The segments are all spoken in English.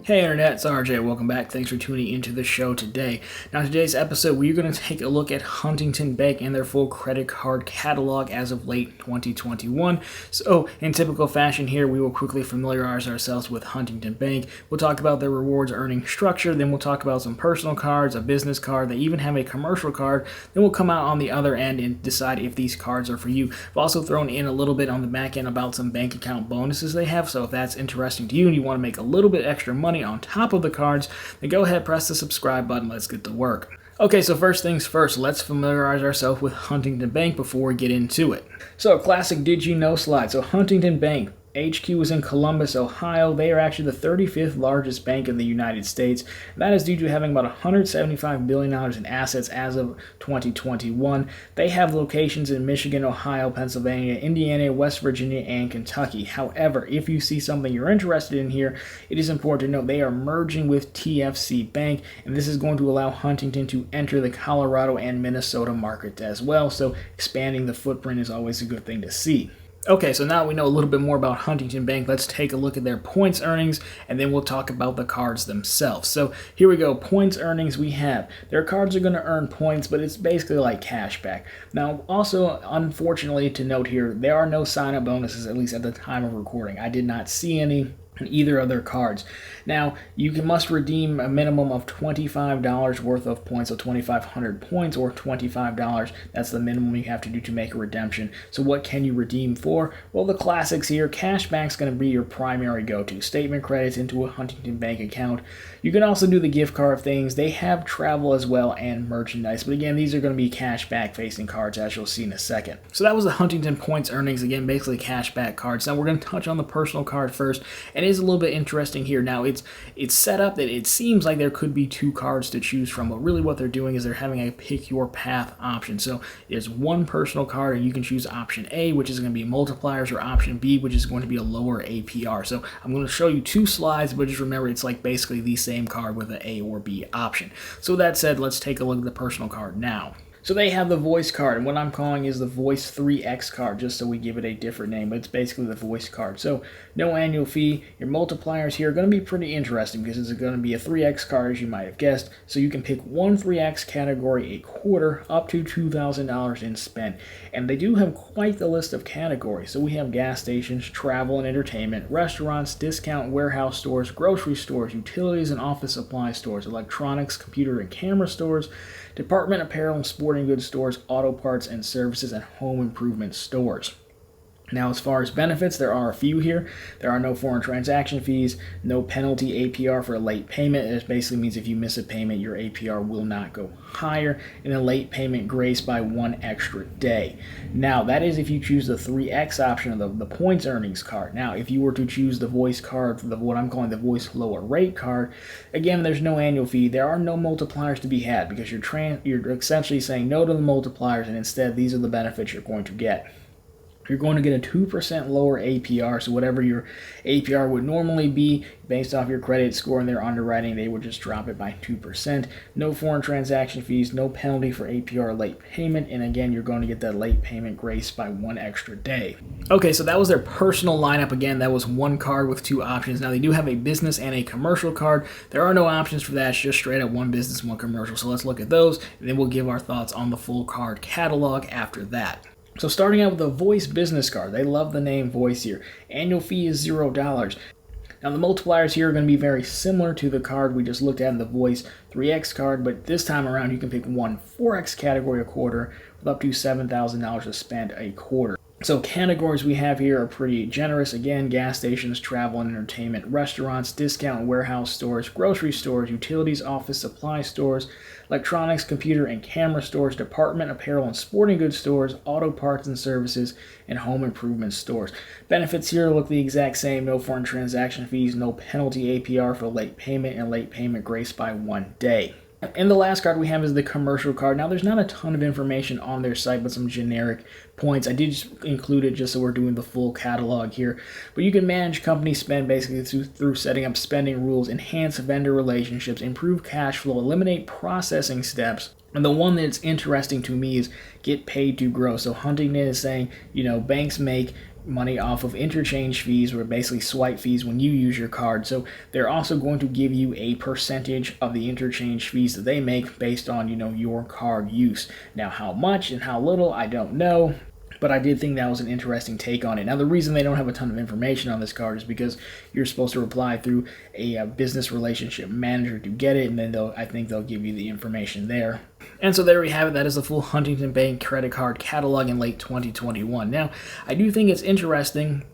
Hey Internet, it's RJ. Welcome back. Thanks for tuning into the show today. Now, today's episode, we're going to take a look at Huntington Bank and their full credit card catalog as of late 2021. So, in typical fashion here, we will quickly familiarize ourselves with Huntington Bank. We'll talk about their rewards earning structure, then we'll talk about some personal cards, a business card, they even have a commercial card. Then we'll come out on the other end and decide if these cards are for you. I've also thrown in a little bit on the back end about some bank account bonuses they have, so if that's interesting to you and you want to make a little bit extra money on top of the cards, then go ahead, press the subscribe button. Let's get to work. Okay, so first things first, let's familiarize ourselves with Huntington Bank before we get into it. So, classic did you know slide. So, Huntington Bank HQ is in Columbus, Ohio. They are actually the 35th largest bank in the United States. That is due to having about $175 billion in assets as of 2021. They have locations in Michigan, Ohio, Pennsylvania, Indiana, West Virginia, and Kentucky. However, if you see something you're interested in here, it is important to note they are merging with TFC Bank, and this is going to allow Huntington to enter the Colorado and Minnesota market as well. So expanding the footprint is always a good thing to see. Okay, so now we know a little bit more about Huntington Bank. Let's take a look at their points earnings, and then we'll talk about the cards themselves. So here we go. Points earnings we have. Their cards are going to earn points, but it's basically like cash back. Now, also, unfortunately to note here, there are no sign-up bonuses, at least at the time of recording. I did not see any in either of their cards. Now, must redeem a minimum of $25 worth of points, so 2,500 points or $25. That's the minimum you have to do to make a redemption. So what can you redeem for? Well, the classics here. Cashback's going to be your primary go-to. Statement credits into a Huntington Bank account. You can also do the gift card things. They have travel as well and merchandise. But again, these are going to be cashback facing cards, as you'll see in a second. So that was the Huntington points earnings. Again, basically cashback cards. Now we're going to touch on the personal card first. And it is a little bit interesting here. Now it's set up that it seems like there could be two cards to choose from, but really what they're doing is they're having a pick your path option. So there's one personal card and you can choose option A, which is going to be multipliers, or option B, which is going to be a lower APR. So I'm going to show you two slides, but just remember it's like basically the same card with an A or B option. So that said, let's take a look at the personal card now. So they have the voice card, and what I'm calling is the voice 3X card, just so we give it a different name, but it's basically the voice card. So no annual fee. Your multipliers here are going to be pretty interesting because it's going to be a 3X card, as you might have guessed. So you can pick one 3X category a quarter up to $2,000 in spend. And they do have quite the list of categories. So we have gas stations, travel and entertainment, restaurants, discount warehouse stores, grocery stores, utilities and office supply stores, electronics, computer and camera stores, department apparel and sporting goods stores, auto parts and services, and home improvement stores. Now, as far as benefits, there are a few here. There are no foreign transaction fees, no penalty APR for a late payment. It basically means if you miss a payment, your APR will not go higher, and a late payment grace by 1 extra day. Now, that is if you choose the 3X option of the points earnings card. Now, if you were to choose the voice card, what I'm calling the voice lower rate card, again, there's no annual fee. There are no multipliers to be had because you're essentially saying no to the multipliers, and instead, these are the benefits you're going to get. You're going to get a 2% lower APR, so whatever your APR would normally be based off your credit score and their underwriting, they would just drop it by 2%. No foreign transaction fees, no penalty for APR late payment, and again, you're going to get that late payment grace by 1 extra day. Okay, so that was their personal lineup. Again, that was one card with two options. Now, they do have a business and a commercial card. There are no options for that. It's just straight up one business, one commercial. So let's look at those, and then we'll give our thoughts on the full card catalog after that. So starting out with the Voice business card, they love the name Voice here. Annual fee is $0. Now the multipliers here are going to be very similar to the card we just looked at in the Voice 3X card, but this time around you can pick one 4X category a quarter with up to $7,000 to spend a quarter. So categories we have here are pretty generous. Again, gas stations, travel and entertainment, restaurants, discount warehouse stores, grocery stores, utilities, office supply stores, electronics, computer and camera stores, department apparel and sporting goods stores, auto parts and services, and home improvement stores. Benefits here look the exact same. No foreign transaction fees, no penalty APR for late payment, and late payment grace by 1 day. And the last card we have is the commercial card. Now, there's not a ton of information on their site, but some generic points. I did just include it just so we're doing the full catalog here. But you can manage company spend basically through setting up spending rules, enhance vendor relationships, improve cash flow, eliminate processing steps, And the one that's interesting to me is get paid to grow. So Huntington is saying, banks make money off of interchange fees, or basically swipe fees when you use your card. So they're also going to give you a percentage of the interchange fees that they make based on, your card use. Now, how much and how little, I don't know. But I did think that was an interesting take on it. Now, the reason they don't have a ton of information on this card is because you're supposed to apply through a business relationship manager to get it, and then I think they'll give you the information there. And so there we have it. That is the full Huntington Bank credit card catalog in late 2021. Now, I do think it's interesting.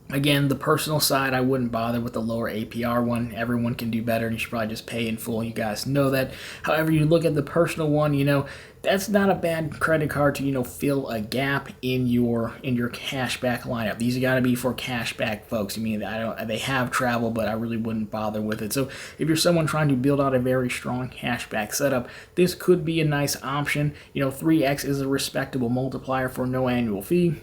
Again, the personal side, I wouldn't bother with the lower APR one. Everyone can do better, and you should probably just pay in full. You guys know that. However, you look at the personal one, that's not a bad credit card to, fill a gap in your cashback lineup. These are got to be for cashback folks. They have travel, but I really wouldn't bother with it. So if you're someone trying to build out a very strong cashback setup, this could be a nice option. 3x is a respectable multiplier for no annual fee.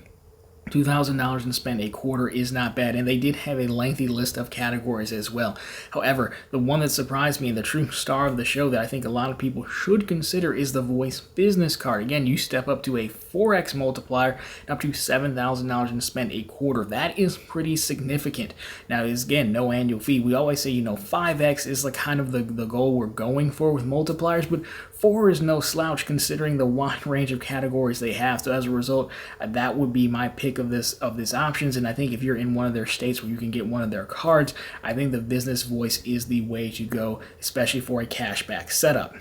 $2,000 and spend a quarter is not bad, and they did have a lengthy list of categories as well. However, the one that surprised me and the true star of the show that I think a lot of people should consider is the Voice Business Card. Again, you step up to a 4x multiplier, up to $7,000 and spend a quarter. That is pretty significant. Now, is again no annual fee. We always say 5x is like kind of the goal we're going for with multipliers, but 4 is no slouch considering the wide range of categories they have. So as a result, that would be my pick of this options. And I think if you're in one of their states where you can get one of their cards, I think the Business Voice is the way to go, especially for a cashback setup.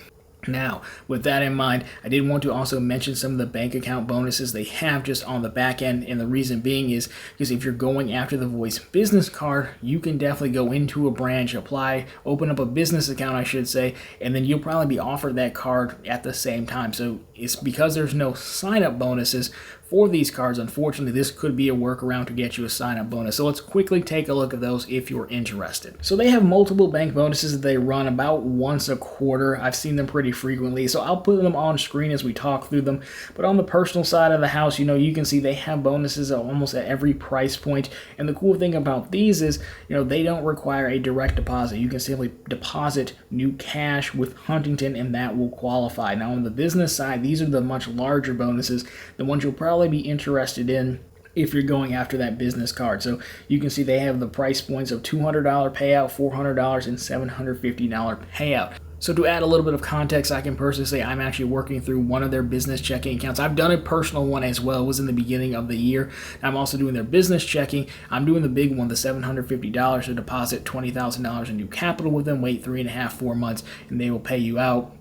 Now, with that in mind, I did want to also mention some of the bank account bonuses they have just on the back end, and the reason being is because if you're going after the Voice Business Card, you can definitely go into a branch, apply, open up a business account, I should say, and then you'll probably be offered that card at the same time. So it's because there's no sign-up bonuses for these cards. Unfortunately, this could be a workaround to get you a sign-up bonus. So let's quickly take a look at those if you're interested. So they have multiple bank bonuses that they run about once a quarter. I've seen them pretty frequently, so I'll put them on screen as we talk through them. But on the personal side of the house, you can see they have bonuses almost at every price point. And the cool thing about these is, they don't require a direct deposit. You can simply deposit new cash with Huntington, and that will qualify. Now, on the business side, these are the much larger bonuses, the ones you'll probably be interested in if you're going after that business card. So you can see they have the price points of $200 payout, $400, and $750 payout. So to add a little bit of context, I can personally say I'm actually working through one of their business checking accounts. I've done a personal one as well. It was in the beginning of the year. I'm also doing their business checking. I'm doing the big one, the $750 to deposit $20,000 in new capital with them, wait 3.5-4 months, and they will pay you out.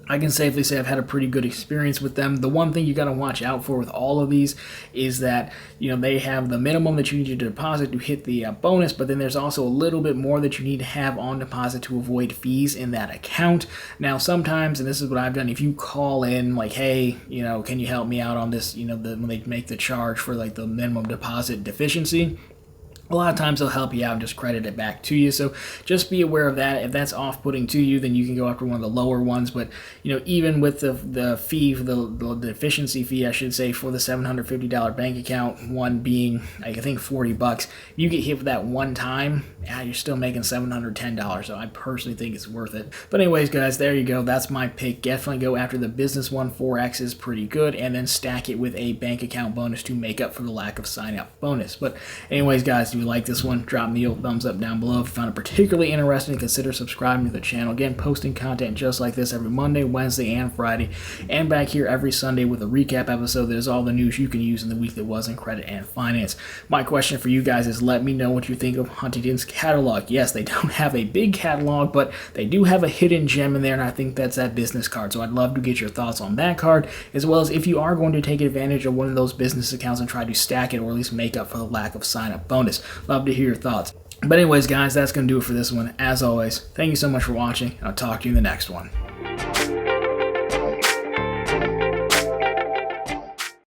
I can safely say I've had a pretty good experience with them. The one thing you got to watch out for with all of these is that, they have the minimum that you need to deposit to hit the bonus, but then there's also a little bit more that you need to have on deposit to avoid fees in that account. Now, sometimes, and this is what I've done, if you call in like, hey, can you help me out on this, when they make the charge for like the minimum deposit deficiency, a lot of times they'll help you out and just credit it back to you. So just be aware of that. If that's off-putting to you, then you can go after one of the lower ones. But, even with the fee, the deficiency fee, I should say, for the $750 bank account, one being, I think, $40, you get hit with that one time, you're still making $710. So I personally think it's worth it. But anyways, guys, there you go. That's my pick. Definitely go after the business one. 4X is pretty good. And then stack it with a bank account bonus to make up for the lack of sign-up bonus. But anyways, guys, if you like this one, drop me a thumbs up down below. If you found it particularly interesting, consider subscribing to the channel. Again, posting content just like this every Monday, Wednesday, and Friday, and back here every Sunday with a recap episode that is all the news you can use in the week that was in credit and finance. My question for you guys is, let me know what you think of Huntington's catalog. Yes, they don't have a big catalog, but they do have a hidden gem in there, and I think that's that business card. So I'd love to get your thoughts on that card, as well as if you are going to take advantage of one of those business accounts and try to stack it or at least make up for the lack of sign-up bonus. Love to hear your thoughts. But anyways, guys, that's going to do it for this one. As always, thank you so much for watching, and I'll talk to you in the next one.